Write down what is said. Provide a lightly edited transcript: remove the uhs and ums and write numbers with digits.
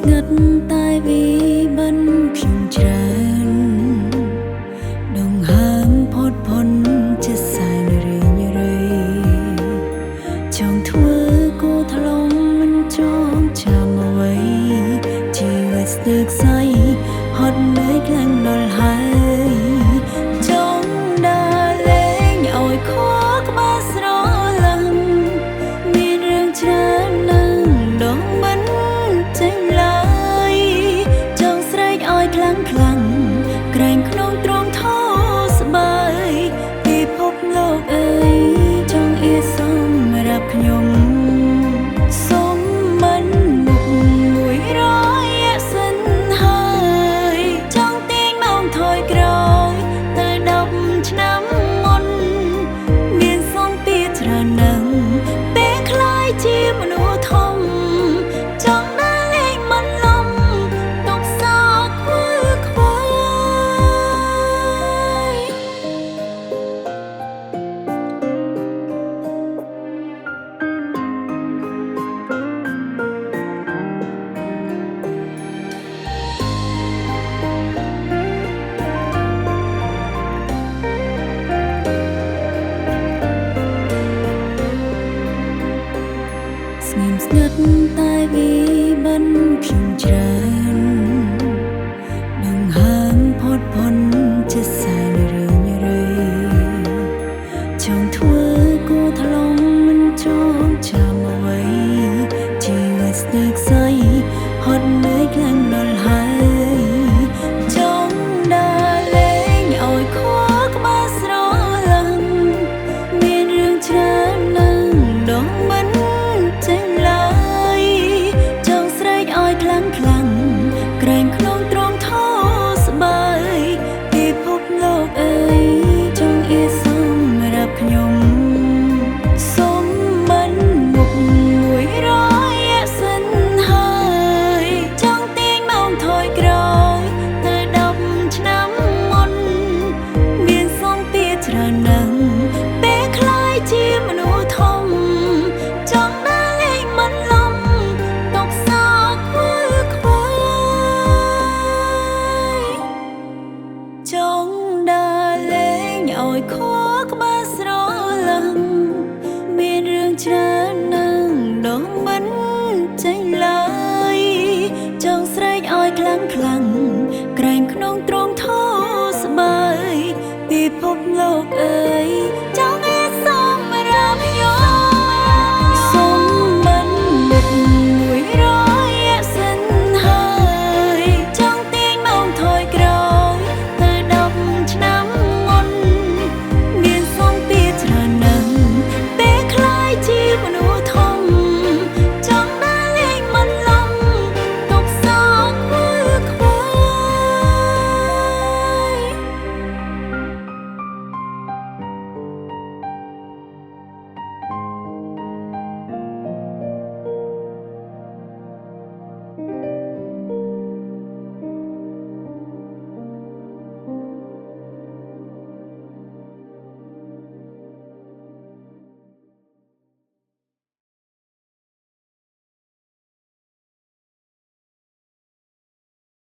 ងាត់តែវាបានខ្ញុំច្រើនដងហើមផុតផុនជាសាយរៀងរៃចង់ធ្វើគូថ្លងមិនចង់ចាំអ្វីជីវិតស្ទើរខ្សែហត់នឿយខ្លាំងដល់ហើយចង់ដើរលេងឲ្យខកក្បាលស្រឡាំងមានរឿងច្រើនណាស់ដងមិនចេញឡើយចង់ស្រែកឲ្យខ្លាំងខ្លាំងក្រែងក្នុងទ្រង់ធោស្បើយពិភពលោកអើយចង់អៀសម្រាប់ខ្ញុំសុំមិនមុខ100សិនហើយចង់ទាញមកថយក្រោយទៅ10ឆ្នាំមុនមានសំពីច្រើនណាស់ពេលខ្លាយជាមនុស្សធំចង់ដើរលេងមិនលំទុកសោកខ្វល់ខ្វាយស្ងៀមស្ងាត់តែវាបានខ្ញុំច្រើនដងហើមផុតផុនជាសាយរឿងរៃចង់ធ្វើគូថ្លងមិនចង់ចាំអ្វីជីវិតស្ទើរខ្សែហត់នឿយខ្លាំងដល់ហើយចង់ដើរលេងឲ្យខកក្បាលស្រឡាំងមានរឿងច្រើនណាស់ដងមិនចេញឡើយចង់ស្រែកឲ្យខ្លាំងខ្លាំងក្រែងក្នុងទ្រង់ធោស្បើយពិភពលោកអើយចង់អៀសម្រាប់ខ្ញុំសុំមិនមុខ100សិនហើយចង់ទាញមកថយក្រោយទៅ10ឆ្នាំមុនមានសំពីច្រើនណាស់ពេលខ្លាយជាមនុស្សធំចង់ដើរលេងមិនលំទុកសោកខ្វល់ខ្វាយចង់ដើរលេងឲ្យខកក្បាលស្រឡាំងមានរឿងច្រើនណាស់ដងមិនចេញឡើយចង់ស្រែកឲ្យខ្លាំងខ្លាំងក្រែងក្នុងទ្រង់ធោស្បើយពិភពលោកអើយ